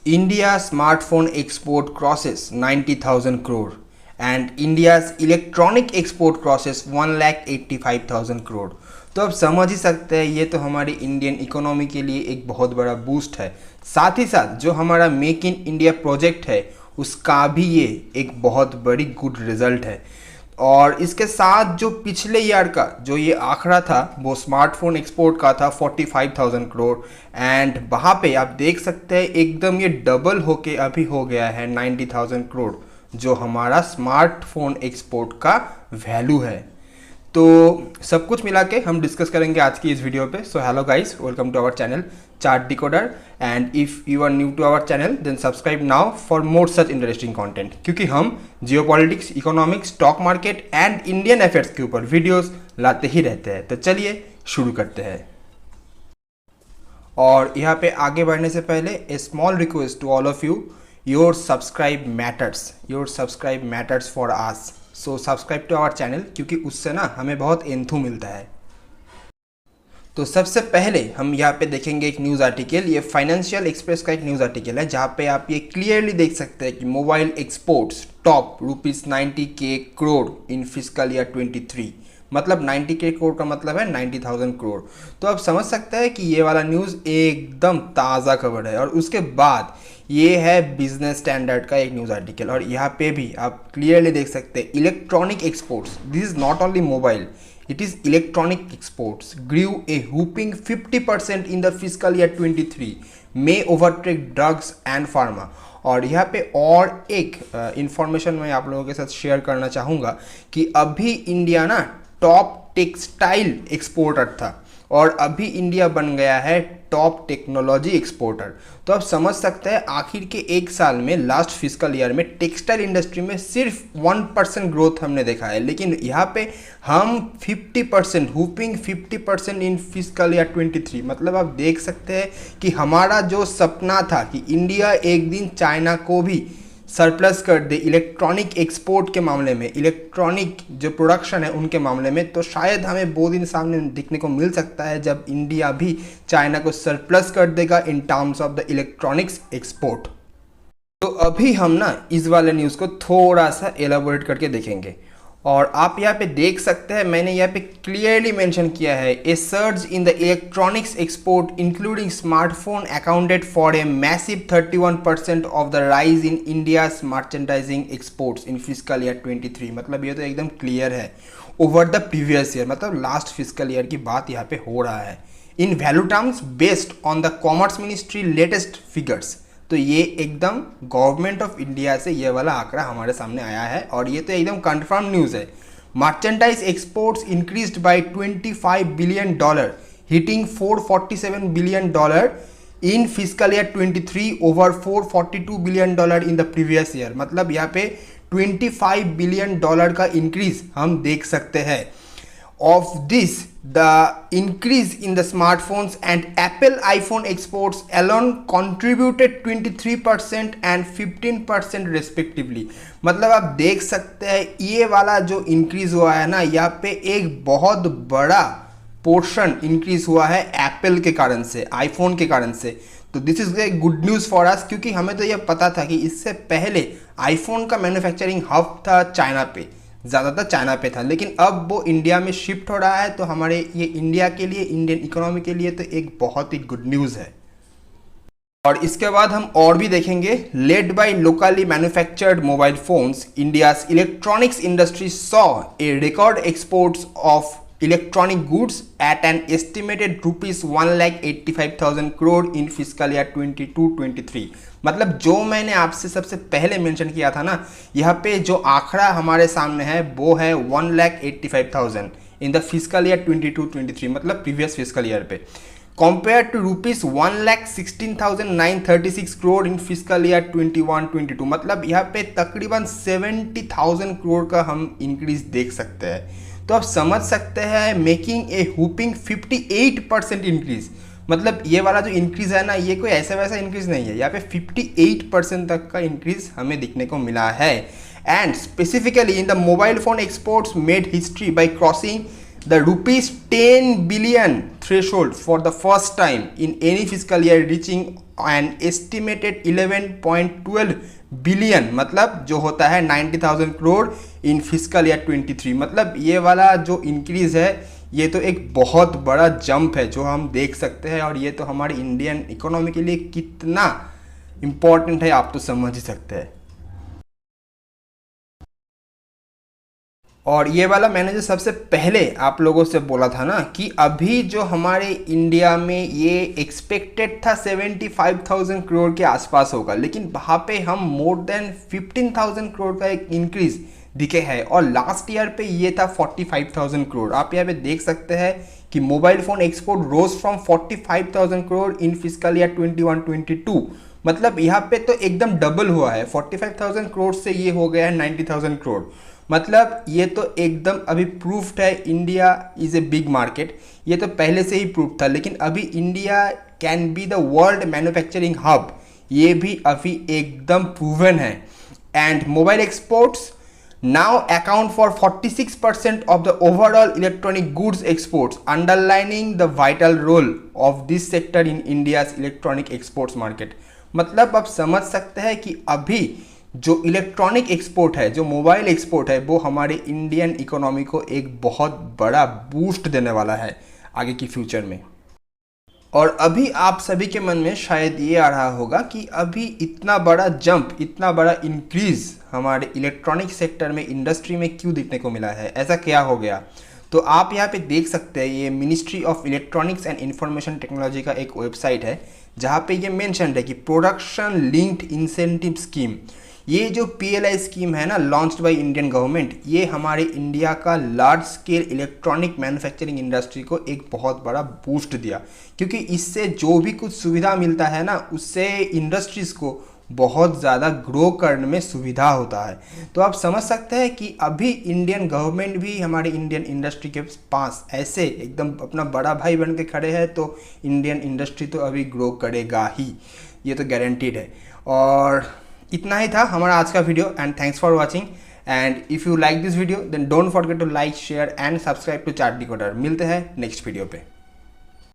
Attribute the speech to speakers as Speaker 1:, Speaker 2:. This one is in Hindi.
Speaker 1: India's smartphone export crosses 90,000 crore and India's electronic export crosses 1,85,000 crore। तो अब समझ ही सकते हैं ये तो हमारी इंडियन इकोनॉमी के लिए एक बहुत बड़ा बूस्ट है। साथ ही साथ जो हमारा मेक इन इंडिया प्रोजेक्ट है उसका भी ये एक बहुत बड़ी गुड रिजल्ट है। और इसके साथ जो पिछले ईयर का जो ये आंकड़ा था वो स्मार्टफोन एक्सपोर्ट का था 45,000 करोड़ एंड वहाँ पे आप देख सकते हैं एकदम ये डबल होके अभी हो गया है 90,000 करोड़ जो हमारा स्मार्टफोन एक्सपोर्ट का वैल्यू है। तो सब कुछ मिला के हम डिस्कस करेंगे आज की इस वीडियो पे। So hello guys, welcome to our channel Chart Decoder and if you are new to our channel then subscribe now for more such interesting content, क्योंकि हम geopolitics, economics, stock market and Indian affairs के ऊपर वीडियोस लाते ही रहते हैं। तो चलिए शुरू करते हैं। और यहाँ पे आगे बढ़ने से पहले a small request to all of you, your subscribe matters for us. So subscribe to our channel, क्योंकि उससे ना हमें बहुत एंथू मिलता है। तो सबसे पहले हम यहाँ पे देखेंगे एक न्यूज़ आर्टिकल। ये फाइनेंशियल एक्सप्रेस का एक न्यूज़ आर्टिकल है जहाँ पे आप ये क्लियरली देख सकते हैं कि mobile exports top ₹90K crore in fiscal year 23। मतलब 90K करोड़ का मतलब है 90,000 करोड़। तो आप समझ सकते हैं कि ये वाला न्यूज़ एकदम ताज़ा खबर है। और उसके बाद ये है बिजनेस स्टैंडर्ड का एक न्यूज़ आर्टिकल और यहाँ पे भी आप क्लियरली देख सकते हैं electronic exports, this is not only mobile, it is electronic exports grew a whopping 50% in the fiscal year 23, may overtake drugs and pharma। और यहाँ पे और एक इंफॉर्मेशन मैं आप लोगों के साथ शेयर करना चाहूँगा कि अभी इंडिया ना टॉप टेक्सटाइल एक्सपोर्टर था और अभी इंडिया बन गया है टॉप टेक्नोलॉजी एक्सपोर्टर। तो आप समझ सकते हैं आखिर के एक साल में, लास्ट फिजिकल ईयर में टेक्सटाइल इंडस्ट्री में सिर्फ 1% ग्रोथ हमने देखा है, लेकिन यहाँ पे हम 50% हुपिंग 50% इन फिजिकल ईयर 23। मतलब आप देख सकते हैं कि हमारा जो सपना था कि इंडिया एक दिन चाइना को भी सरप्लस कर दे इलेक्ट्रॉनिक एक्सपोर्ट के मामले में, इलेक्ट्रॉनिक जो प्रोडक्शन है उनके मामले में, तो शायद हमें वो दिन सामने दिखने को मिल सकता है जब इंडिया भी चाइना को सरप्लस कर देगा in terms of the electronics export. तो अभी हम ना इस वाले न्यूज़ को थोड़ा सा एलाबोरेट करके देखेंगे और आप यहाँ पे देख सकते हैं मैंने यहाँ पे क्लियरली मेंशन किया है a surge in the electronics export including smartphone accounted for a massive 31% of the rise in India's merchandising exports in fiscal year 23। मतलब ये तो एकदम क्लियर है ओवर द प्रीवियस ईयर, मतलब लास्ट फिजिकल ईयर की बात यहाँ पे हो रहा है in value terms based on the commerce ministry latest figures. तो ये एकदम गवर्नमेंट ऑफ इंडिया से ये वाला आंकड़ा हमारे सामने आया है और ये तो एकदम कंफर्म न्यूज़ है। Merchandise exports increased by $25 billion, hitting $447 billion in fiscal year 23 over $442 billion in the previous year. मतलब यहाँ पे $25 बिलियन का इंक्रीज हम देख सकते हैं। Of this, the increase in the smartphones and Apple iPhone exports alone contributed 23% and 15% respectively। मतलब आप देख सकते हैं ये वाला जो इंक्रीज हुआ है ना, यहाँ पे एक बहुत बड़ा पोर्शन इंक्रीज हुआ है एप्पल के कारण से, आईफोन के कारण से। तो this is a good news for us, क्योंकि हमें तो ये पता था कि इससे पहले आईफोन का मैन्युफैक्चरिंग हब था चाइना पे, ज़्यादातर चाइना पे था, लेकिन अब वो इंडिया में शिफ्ट हो रहा है। तो हमारे ये इंडिया के लिए, इंडियन इकोनॉमी के लिए तो एक बहुत ही गुड न्यूज़ है। और इसके बाद हम और भी देखेंगे। Led by locally manufactured mobile phones, India's electronics industry saw a record exports of electronic goods at an estimated ₹1,85,000 crore in fiscal year 22-23। मतलब जो मैंने आपसे सबसे पहले मेंशन किया था ना, यहाँ पे जो आंकड़ा हमारे सामने है वो है 1,85,000 इन द फिजिकल ईयर 22-23, मतलब प्रीवियस फिजिकल ईयर पे, compare to ₹1,16,936 crore in fiscal year 21-22। मतलब यहाँ पे तकरीबन 70,000 करोड़ का हम इंक्रीज देख सकते हैं। तो आप समझ सकते हैं मेकिंग ए हुपिंग 58% इंक्रीज। मतलब ये वाला जो इंक्रीज है ना, ये कोई ऐसा वैसा इंक्रीज नहीं है, यहाँ पे 58% तक का इंक्रीज हमें दिखने को मिला है। And specifically in the mobile phone exports made history by crossing the rupees 10 billion threshold for the first time in any fiscal year, reaching an estimated 11.12 billion, मतलब जो होता है 90,000 करोड़ इन फिजिकल ईयर 23। मतलब ये वाला जो इंक्रीज है ये तो एक बहुत बड़ा जंप है जो हम देख सकते हैं, और ये तो हमारी इंडियन इकोनॉमी के लिए कितना इम्पोर्टेंट है आप तो समझ ही सकते हैं। और ये वाला मैंने जो सबसे पहले आप लोगों से बोला था ना कि अभी जो हमारे इंडिया में ये एक्सपेक्टेड था 75,000 करोड़ के आसपास होगा, लेकिन वहाँ पे हम मोर देन 15,000 करोड़ का एक इंक्रीज दिखे है, और लास्ट ईयर पे ये था 45,000 करोड़। आप यहाँ पे देख सकते हैं कि mobile phone export rose from 45,000 crore in fiscal year 21-22, मतलब यहाँ पे तो एकदम डबल हुआ है। 45,000 करोड़ से ये हो गया है 90,000 करोड़। मतलब ये तो एकदम अभी प्रूफ्ड है India is a big market. ये तो पहले से ही प्रूफ था, लेकिन अभी India can be the world manufacturing hub, ये भी अभी एकदम प्रूवन है। And mobile exports now account for 46% of the overall electronic goods exports, underlining the vital role of this sector in India's electronic exports market। मतलब आप समझ सकते हैं कि अभी जो इलेक्ट्रॉनिक एक्सपोर्ट है, जो मोबाइल एक्सपोर्ट है, वो हमारे इंडियन इकोनॉमी को एक बहुत बड़ा बूस्ट देने वाला है आगे की फ्यूचर में। और अभी आप सभी के मन में शायद ये आ रहा होगा कि अभी इतना बड़ा जंप, इतना बड़ा इंक्रीज हमारे इलेक्ट्रॉनिक सेक्टर में, इंडस्ट्री में क्यों देखने को मिला है, ऐसा क्या हो गया। तो आप यहाँ पे देख सकते हैं ये ministry of electronics and information technology का एक वेबसाइट है जहाँ पे ये मेंशन है कि प्रोडक्शन लिंक्ड इंसेंटिव स्कीम, ये जो PLI स्कीम है ना लॉन्च्ड बाय इंडियन गवर्नमेंट, ये हमारे इंडिया का large scale electronic manufacturing industry को एक बहुत बड़ा बूस्ट दिया, क्योंकि इससे जो भी कुछ सुविधा मिलता है ना उससे इंडस्ट्रीज़ को बहुत ज़्यादा ग्रो करने में सुविधा होता है। तो आप समझ सकते हैं कि अभी इंडियन गवर्नमेंट भी हमारे इंडियन इंडस्ट्री के पास ऐसे एकदम अपना बड़ा भाई बन के खड़े हैं, तो इंडियन इंडस्ट्री तो अभी ग्रो करेगा ही, ये तो गारंटीड है। और इतना ही था हमारा आज का video, and thanks for watching. And if you like this video then don't forget to like, share and subscribe to Chart Decoder. मिलते हैं नेक्स्ट वीडियो पे।